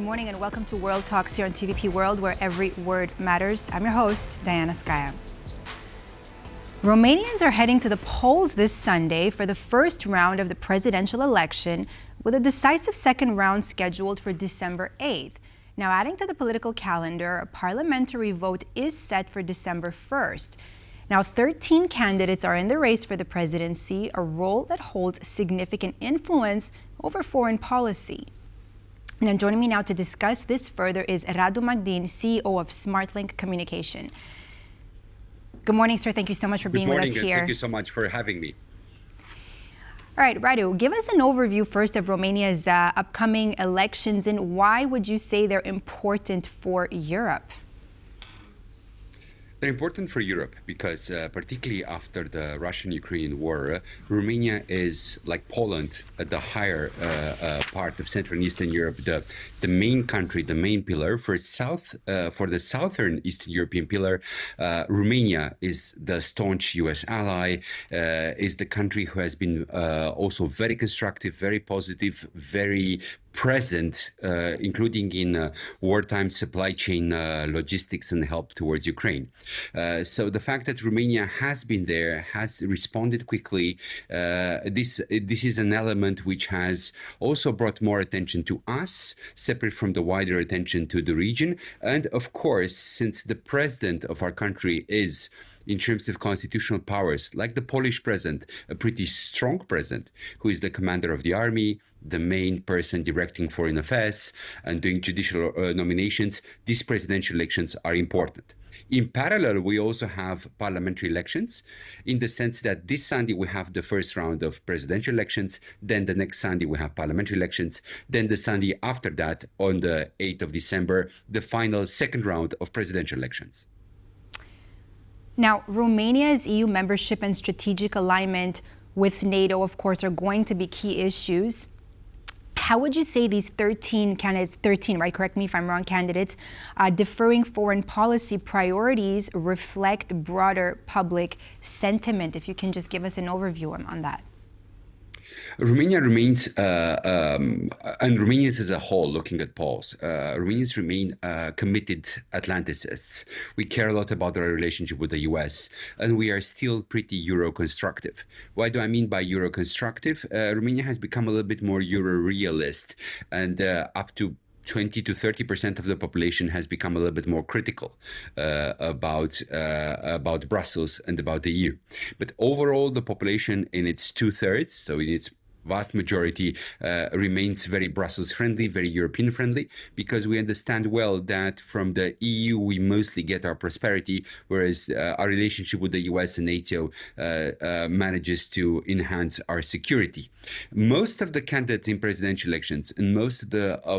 morning and welcome to World Talks here on TVP World, where every word matters. I'm your host, Diana Skaya. Romanians are heading to the polls this Sunday for the first round of the presidential election, with a decisive second round scheduled for December 8th. Now, adding to the political calendar, a parliamentary vote is set for December 1st. Now, 13 candidates are in the race for the presidency, a role that holds significant influence over foreign policy. And joining me now to discuss this further is Radu Magdin, CEO of SmartLink Communication. Good morning, sir. Thank you so much for being with us here. Thank you so much for having me. All right, Radu, give us an overview first of Romania's upcoming elections, and why would you say they're important for Europe? They're important for Europe because, particularly after the Russian-Ukraine war, Romania is, like Poland, at the higher part of Central and Eastern Europe, the main country, the main pillar. For the southern Eastern European pillar, Romania is the staunch U.S. ally, is the country who has been also very constructive, very positive, very present, including in wartime supply chain logistics and help towards Ukraine. So the fact that Romania has been there, has responded quickly, this is an element which has also brought more attention to us, separate from the wider attention to the region. And of course, since the president of our country is, in terms of constitutional powers, like the Polish president, a pretty strong president, who is the commander of the army, the main person directing foreign affairs and doing judicial nominations, these presidential elections are important. In parallel, we also have parliamentary elections, in the sense that this Sunday we have the first round of presidential elections, then the next Sunday we have parliamentary elections, then the Sunday after that, on the 8th of December, the final second round of presidential elections. Now, Romania's EU membership and strategic alignment with NATO, of course, are going to be key issues. How would you say these 13 candidates, 13, right? Correct me if I'm wrong, candidates, differing foreign policy priorities reflect broader public sentiment? If you can just give us an overview on that. Romania remains, and Romanians as a whole, looking at polls, Romanians remain committed Atlanticists. We care a lot about our relationship with the US, and we are still pretty Euro-constructive. What do I mean by Euro-constructive? Romania has become a little bit more Euro-realist, and up to 20 to 30% of the population has become a little bit more critical about Brussels and about the EU. But overall, the population in its two-thirds, so in its vast majority, remains very Brussels-friendly, very European-friendly, because we understand well that from the EU we mostly get our prosperity, whereas our relationship with the US and NATO manages to enhance our security. Most of the candidates in presidential elections and most of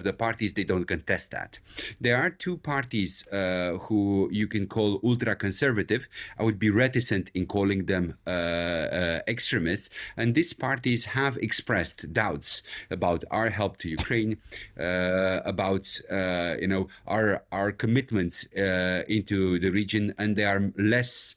the parties, they don't contest that. There are two parties who you can call ultra-conservative. I would be reticent in calling them extremists, and these parties have expressed doubts about our help to Ukraine, about our commitments into the region, and they are less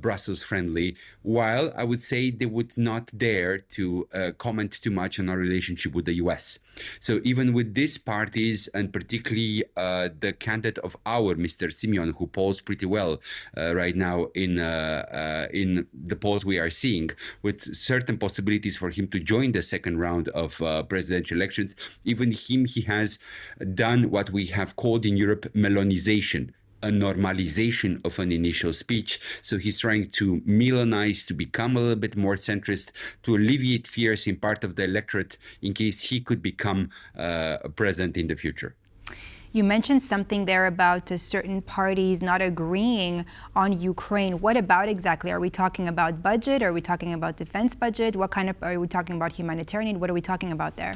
Brussels friendly. While I would say they would not dare to comment too much on our relationship with the US. So even with these parties, and particularly the candidate of our Mr. Simeon, who polls pretty well right now in the polls we are seeing, with certain possibilities for him to join the second round of presidential elections, even he has done what we have called in Europe melonization, a normalization of an initial speech. So he's trying to Milanize, to become a little bit more centrist, to alleviate fears in part of the electorate in case he could become president in the future. You mentioned something there about certain parties not agreeing on Ukraine. What about exactly? Are we talking about budget? Are we talking about defense budget? What kind of, are we talking about humanitarian? What are we talking about there?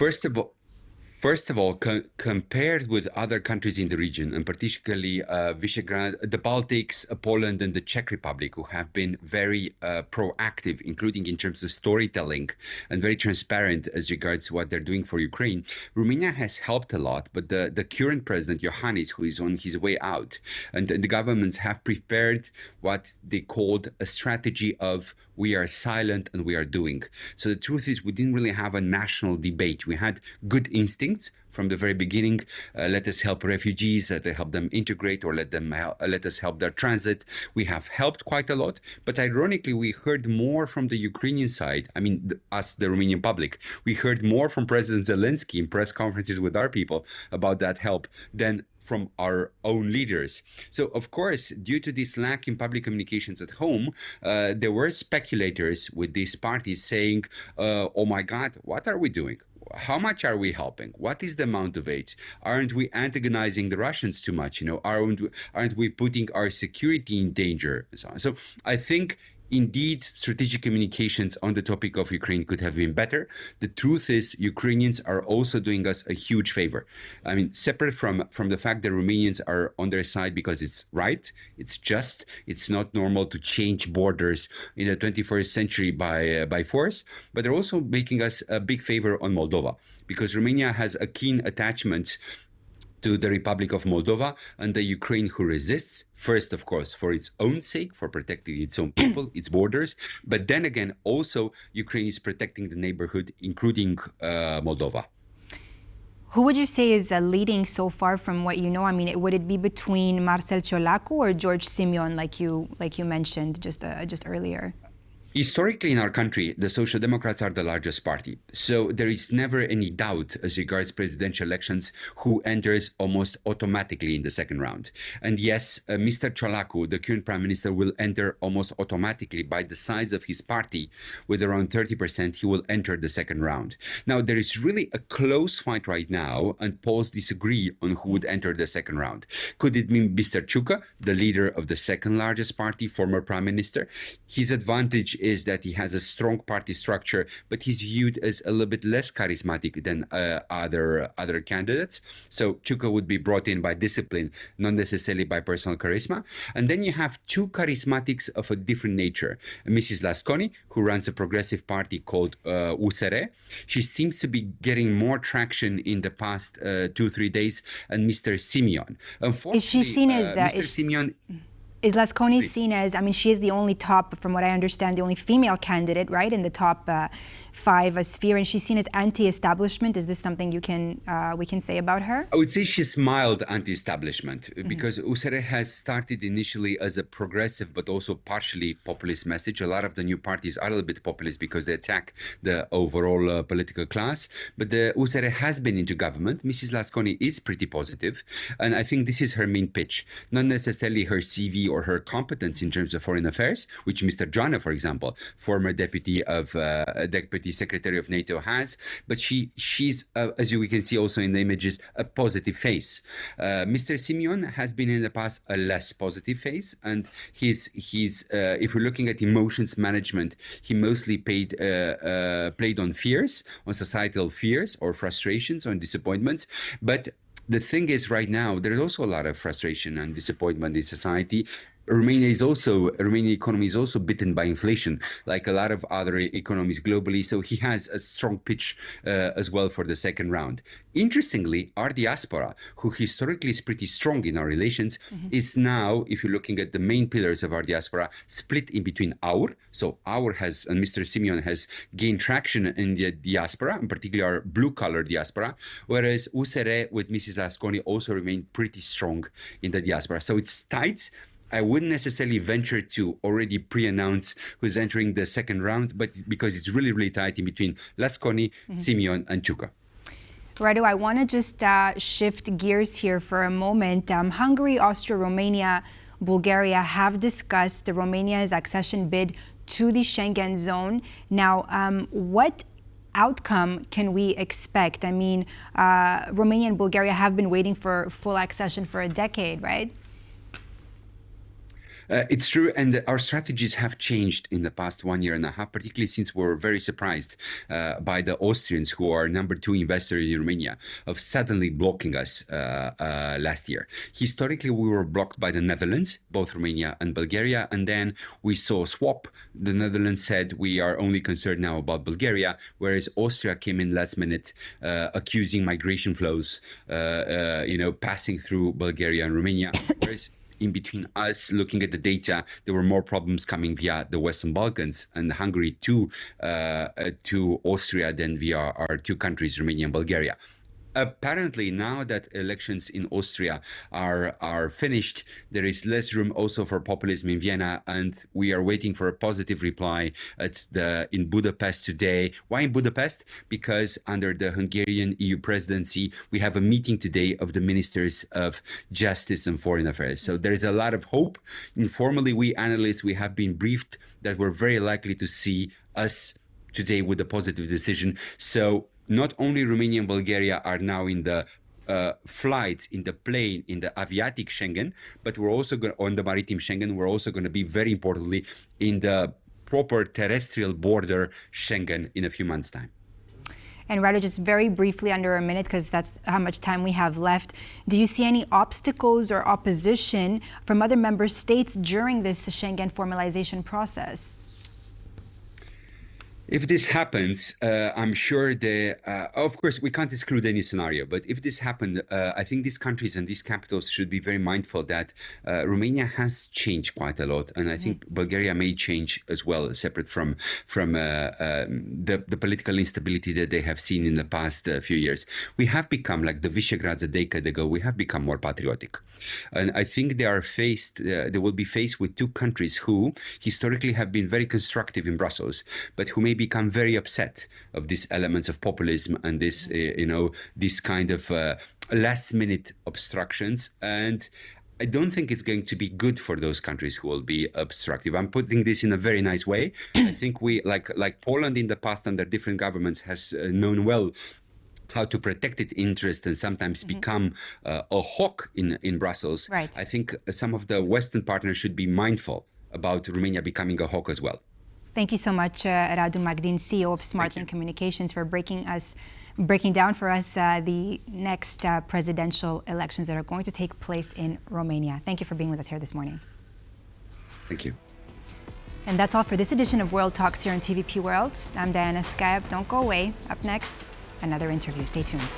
First of all, compared with other countries in the region, and particularly Visegrad, the Baltics, Poland, and the Czech Republic, who have been very proactive, including in terms of storytelling, and very transparent as regards what they're doing for Ukraine, Romania has helped a lot. But the current president, Iohannis, who is on his way out, and the governments have prepared what they called a strategy of we are silent and we are doing. So the truth is, we didn't really have a national debate. We had good instincts, from the very beginning. Let us help refugees, let us help them integrate, or let us help their transit. We have helped quite a lot, but ironically, we heard more from the Ukrainian side. I mean, us, the Romanian public, we heard more from President Zelensky in press conferences with our people about that help than from our own leaders. So, of course, due to this lack in public communications at home, there were speculators with these parties saying, oh my God, what are we doing? How much are we helping? What is the amount of aid? Aren't we antagonizing the Russians too much? Aren't we putting our security in danger? And so on. So I think indeed, strategic communications on the topic of Ukraine could have been better. The truth is, Ukrainians are also doing us a huge favor. I mean, separate from the fact that Romanians are on their side because it's right, it's just, it's not normal to change borders in the 21st century by force, but they're also making us a big favor on Moldova, because Romania has a keen attachment to the Republic of Moldova and the Ukraine who resists, first, of course, for its own sake, for protecting its own people, its borders, but then again, also Ukraine is protecting the neighborhood, including Moldova. Who would you say is leading so far from what you know? I mean, would it be between Marcel Ciolacu or George Simion, like you mentioned just earlier? Historically, in our country, the Social Democrats are the largest party. So there is never any doubt as regards presidential elections who enters almost automatically in the second round. And yes, Mr. Ciolacu, the current prime minister, will enter almost automatically by the size of his party. With around 30%, he will enter the second round. Now, there is really a close fight right now, and polls disagree on who would enter the second round. Could it be Mr. Ciucă, the leader of the second largest party, former prime minister? His advantage is that he has a strong party structure, but he's viewed as a little bit less charismatic than other candidates. So Ciucă would be brought in by discipline, not necessarily by personal charisma. And then you have two charismatics of a different nature. Mrs. Lasconi, who runs a progressive party called USR. She seems to be getting more traction in the past 2-3 days. And Mr. Simion. Unfortunately, is she seen as Mr. Simion... Is Lasconi seen as, I mean, she is the only top, from what I understand, the only female candidate, right, in the top 5 sphere, and she's seen as anti-establishment. Is this something we can say about her? I would say she's mild anti-establishment, because USR has started initially as a progressive but also partially populist message. A lot of the new parties are a little bit populist because they attack the overall political class, but the USR has been into government. Mrs. Lasconi is pretty positive, and I think this is her main pitch, not necessarily her CV or her competence in terms of foreign affairs, which Mr. Joanna, for example, former deputy secretary of NATO, has, but she's as we can see also in the images, a positive face. Mr. Simion has been in the past a less positive face, and he's if we're looking at emotions management, he mostly played on fears, on societal fears or frustrations, on disappointments, but the thing is, right now, there's also a lot of frustration and disappointment in society. Romanian economy is also bitten by inflation, like a lot of other economies globally. So he has a strong pitch as well for the second round. Interestingly, our diaspora, who historically is pretty strong in our relations, is now, if you're looking at the main pillars of our diaspora, split in between our. So our has, and Mr. Simion has gained traction in the diaspora, in particular our blue-collar diaspora, whereas USR with Mrs. Lasconi also remained pretty strong in the diaspora. So it's tight. I wouldn't necessarily venture to already pre-announce who's entering the second round, but because it's really, really tight in between Lasconi, Simion, and Ciucă. Radu, I want to just shift gears here for a moment. Hungary, Austria, Romania, Bulgaria have discussed Romania's accession bid to the Schengen zone. Now, what outcome can we expect? I mean, Romania and Bulgaria have been waiting for full accession for a decade, right? It's true, and our strategies have changed in the past 1.5 years, particularly since we were very surprised by the Austrians, who are number 2 investor in Romania, of suddenly blocking us last year. Historically, we were blocked by the Netherlands, both Romania and Bulgaria, and then we saw a swap. The Netherlands said we are only concerned now about Bulgaria, whereas Austria came in last minute, accusing migration flows, passing through Bulgaria and Romania, whereas in between us, looking at the data, there were more problems coming via the Western Balkans and Hungary to Austria than via our 2 countries, Romania and Bulgaria. Apparently, now that elections in Austria are finished, there is less room also for populism in Vienna, and we are waiting for a positive reply in Budapest today. Why in Budapest? Because under the Hungarian EU presidency, we have a meeting today of the ministers of justice and foreign affairs. So there is a lot of hope. Informally, we analysts, we have been briefed that we're very likely to see us today with a positive decision. So not only Romania and Bulgaria are now in the flights, in the plane, in the aviatic Schengen, but we're also on the maritime Schengen. We're also going to be, very importantly, in the proper terrestrial border Schengen in a few months' time. And Radu, just very briefly, under a minute, because that's how much time we have left, do you see any obstacles or opposition from other member states during this Schengen formalization process? If this happens, I'm sure of course, we can't exclude any scenario, but if this happened, I think these countries and these capitals should be very mindful that Romania has changed quite a lot. And I think Bulgaria may change as well, separate from the political instability that they have seen in the past few years. We have become, like the Visegráds a decade ago, we have become more patriotic. And I think they will be faced with two countries who historically have been very constructive in Brussels, but who may become very upset of these elements of populism and this, this kind of last-minute obstructions. And I don't think it's going to be good for those countries who will be obstructive. I'm putting this in a very nice way. I think we, like Poland in the past under different governments, has known well how to protect its interest and sometimes become a hawk in Brussels. Right. I think some of the Western partners should be mindful about Romania becoming a hawk as well. Thank you so much, Radu Magdin, CEO of SmartLink Communications, for breaking down for us the next presidential elections that are going to take place in Romania. Thank you for being with us here this morning. Thank you. And that's all for this edition of World Talks here on TVP World. I'm Diana Skype. Don't go away. Up next, another interview. Stay tuned.